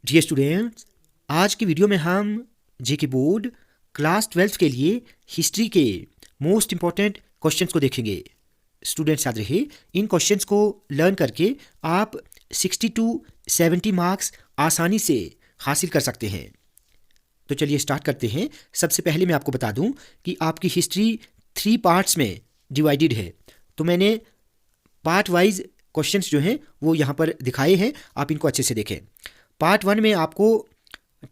Dear students, आज की video में हम जेके बोर्ड क्लास 12 के लिए हिस्ट्री के मोस्ट इंपॉर्टेंट क्वेश्चंस को देखेंगे। स्टूडेंट्स याद रहे, इन क्वेश्चंस को लर्न करके आप 60 टू 70 मार्क्स आसानी से हासिल कर सकते हैं। तो चलिए स्टार्ट करते हैं। सबसे पहले मैं आपको बता दूं कि आपकी हिस्ट्री 3 पार्ट्स में डिवाइडेड है। तो मैंने पार्ट वाइज क्वेश्चंस जो हैं वो यहाँ पर दिखाए हैं, आप इनको अच्छे से देखें। पार्ट 1 में आपको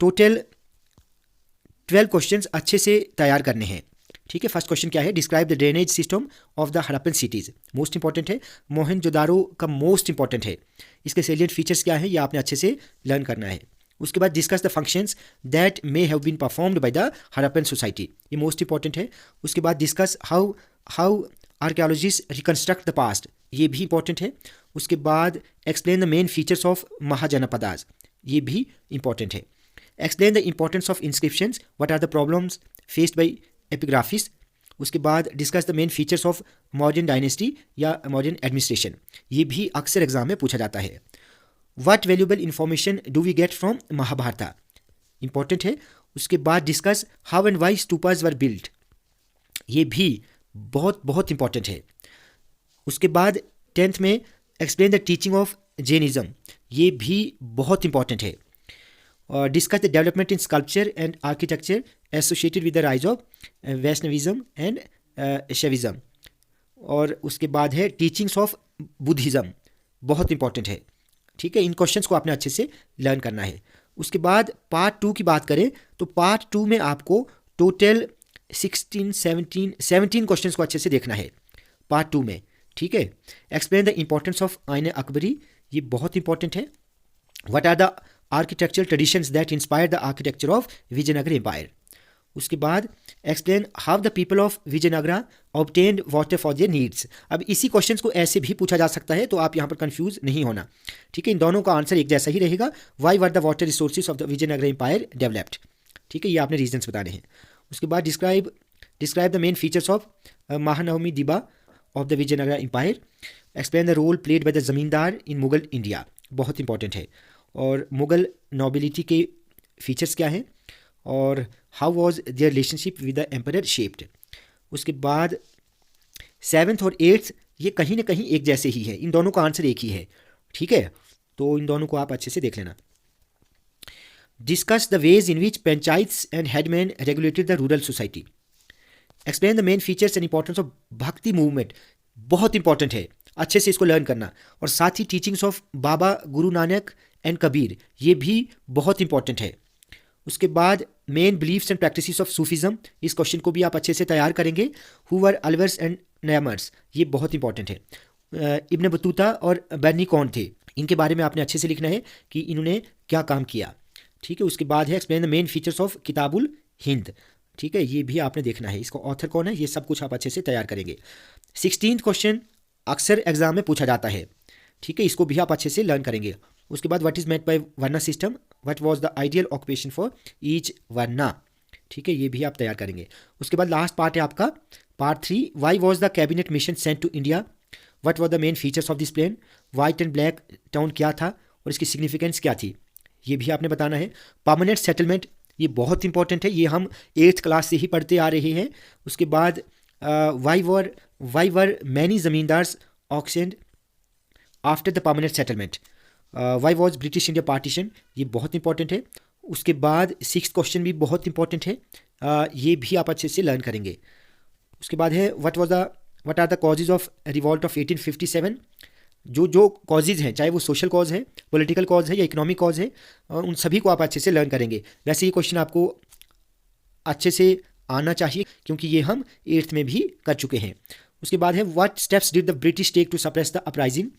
टोटल 12 क्वेश्चंस अच्छे से तैयार करने हैं। ठीक है, फर्स्ट क्वेश्चन क्या है? Describe the drainage system of the Harappan cities. Most important है। मोहनजोदारो का मोस्ट इंपॉर्टेंट है। इसके सेलिएंट फीचर्स क्या है ये आपने अच्छे से लर्न करना है। उसके बाद discuss the functions that may have been performed by the Harappan society, ये मोस्ट इंपॉर्टेंट है। उसके बाद discuss how archaeologist reconstruct the past, ये भी इंपॉर्टेंट है। उसके बाद explain the main features of Mahajanapadas, ये भी इंपॉर्टेंट है। Explain the importance of inscriptions, what are the problems faced by epigraphist. उसके बाद discuss the main features of modern dynasty या मॉडर्न एडमिनिस्ट्रेशन, ये भी अक्सर एग्जाम में पूछा जाता है। What valuable information do we get from Mahabharat, important है। उसके बाद discuss how and why stupas were built, ये भी बहुत बहुत इंपॉर्टेंट है। उसके बाद 10th में explain the teaching of Jainism, ये भी बहुत इंपॉर्टेंट है। और discuss the development in sculpture and architecture associated with the rise of Vaishnavism and Shaivism. और उसके बाद है टीचिंग्स ऑफ बुद्धिज्म, बहुत इंपॉर्टेंट है। ठीक है, इन क्वेश्चंस को आपने अच्छे से लर्न करना है। उसके बाद पार्ट 2 की बात करें तो पार्ट 2 में आपको टोटल 17 क्वेश्चंस को अच्छे से देखना है पार्ट 2 में। ठीक है, एक्सप्लेन द इंपॉर्टेंस ऑफ आइन अकबरी, ये बहुत इंपॉर्टेंट है। What are the architectural traditions that inspire the architecture of Vijayanagar empire. उसके बाद explain how the people of Vijayanagara obtained water for their needs. अब इसी क्वेश्चंस को ऐसे भी पूछा जा सकता है, तो आप यहाँ पर कंफ्यूज नहीं होना। ठीक है, इन दोनों का आंसर एक जैसा ही रहेगा। Why were the water resources of the Vijayanagara empire developed. ठीक है, ये आपने रीजंस बताने हैं। उसके बाद describe the main features of Mahanavami Dibba of the Vijayanagara empire. Explain the role played by the zamindar in Mughal India, बहुत इंपॉर्टेंट है। और मुगल नोबिलिटी के फीचर्स क्या हैं और how was their relationship with the emperor shaped. उसके बाद 7th और 8th ये कहीं ना कहीं एक जैसे ही है, इन दोनों का आंसर एक ही है। ठीक है, तो इन दोनों को आप अच्छे से देख लेना। Discuss the ways in which panchayats and headman regulated the rural society. Explain the main features and importance of भक्ति मूवमेंट, बहुत इंपॉर्टेंट है, अच्छे से इसको लर्न करना। और साथ ही teachings of Baba Guru Nanak and Kabir, ये भी बहुत इंपॉर्टेंट है। उसके बाद main beliefs and practices of Sufism, इस क्वेश्चन को भी आप अच्छे से तैयार करेंगे। हु वर अलवर्स एंड नैमर्स, ये बहुत इंपॉर्टेंट है। इब्न बतूता और बर्नी कौन थे, इनके बारे में आपने अच्छे से लिखना है कि इन्होंने क्या काम किया। ठीक है, उसके बाद है explain the main features of Kitabul Hind. ठीक है, ये भी आपने देखना है, इसका ऑथर कौन है, ये सब कुछ आप अच्छे से तैयार करेंगे। 16th क्वेश्चन अक्सर एग्जाम में पूछा जाता है। ठीक है, इसको भी आप अच्छे से लर्न करेंगे। उसके बाद what is meant by varna system, what was the ideal occupation for each varna. ठीक है, ये भी आप तैयार करेंगे। उसके बाद लास्ट पार्ट है आपका part 3, why was the cabinet mission sent to India, what were the main features of this plan, white and black town क्या था और इसकी सिग्निफिकेंस क्या थी, ये भी आपने बताना है। परमानेंट सेटलमेंट, ये बहुत इंपॉर्टेंट है, ये हम 8th क्लास से ही पढ़ते आ रहे हैं। उसके बाद why were many zamindars auctioned after the permanent settlement, why was British India partition, ये बहुत इंपॉर्टेंट है। उसके बाद 6th क्वेश्चन भी बहुत इंपॉर्टेंट है, ये भी आप अच्छे से लर्न करेंगे। उसके बाद है what are the causes of revolt of 1857। जो कॉजेज हैं, चाहे वो सोशल कॉज है, पॉलिटिकल कॉज है या इकोनॉमिक कॉज है, उन सभी को आप अच्छे से लर्न करेंगे। वैसे ये क्वेश्चन आपको अच्छे से आना चाहिए क्योंकि ये हम 8th में भी कर चुके हैं। उसके बाद है what steps did the British take to suppress the uprising.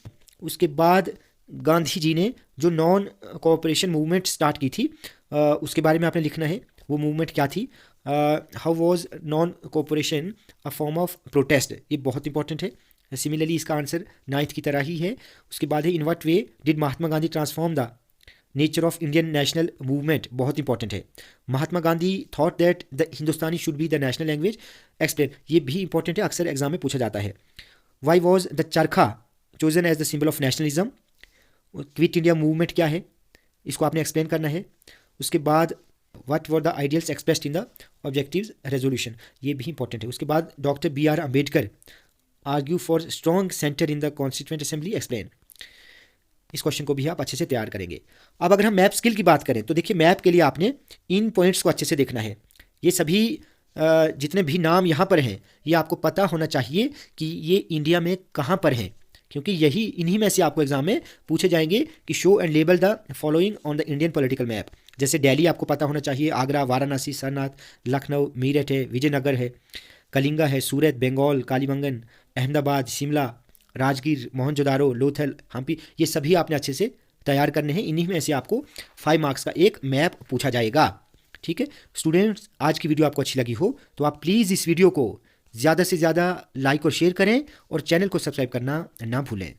उसके बाद गांधी जी ने जो नॉन कोऑपरेशन मूवमेंट स्टार्ट की थी, उसके बारे में आपने लिखना है, वो मूवमेंट क्या थी। How was non cooperation a form of protest, ये बहुत इंपॉर्टेंट है। सिमिलरली इसका आंसर 9th की तरह ही है। उसके बाद है in what way did Mahatma Gandhi transform the nature of Indian national movement, बहुत इंपॉर्टेंट है। Mahatma Gandhi thought that the Hindustani should be the national language, explain, ये भी इंपॉर्टेंट है, अक्सर एग्जाम में पूछा जाता है। Why was the charkha chosen as the symbol of nationalism, Quit India movement क्या है, इसको आपने एक्सप्लेन करना है। उसके बाद what were the ideals expressed in the objectives resolution, ये भी इंपॉर्टेंट है। उसके बाद doctor B.R. Ambedkar argue for strong centre in the constituent assembly, explain. इस क्वेश्चन को भी आप अच्छे से तैयार करेंगे। अब अगर हम मैप स्किल की बात करें तो देखिए मैप के लिए आपने इन पॉइंट्स को अच्छे से देखना है। ये सभी जितने भी नाम यहाँ पर हैं ये आपको पता होना चाहिए कि ये इंडिया में कहाँ पर हैं, क्योंकि यही इन्हीं में से आपको एग्जाम में पूछे जाएंगे कि show and label the following on the Indian political map. जैसे दिल्ली आपको पता होना चाहिए, आगरा, वाराणसी, सरनाथ, लखनऊ, मीरठ है, विजयनगर है, कलिंगा है, सूरत, बंगाल, कालीबंगन, अहमदाबाद, शिमला, राजगीर, मोहनजोदारो, लोथल, हम्पी, ये सभी आपने अच्छे से तैयार करने हैं। इन्हीं में से आपको 5 मार्क्स का एक मैप पूछा जाएगा। ठीक है स्टूडेंट्स, आज की वीडियो आपको अच्छी लगी हो तो आप प्लीज़ इस वीडियो को ज़्यादा से ज़्यादा लाइक और शेयर करें और चैनल को सब्सक्राइब करना ना भूलें।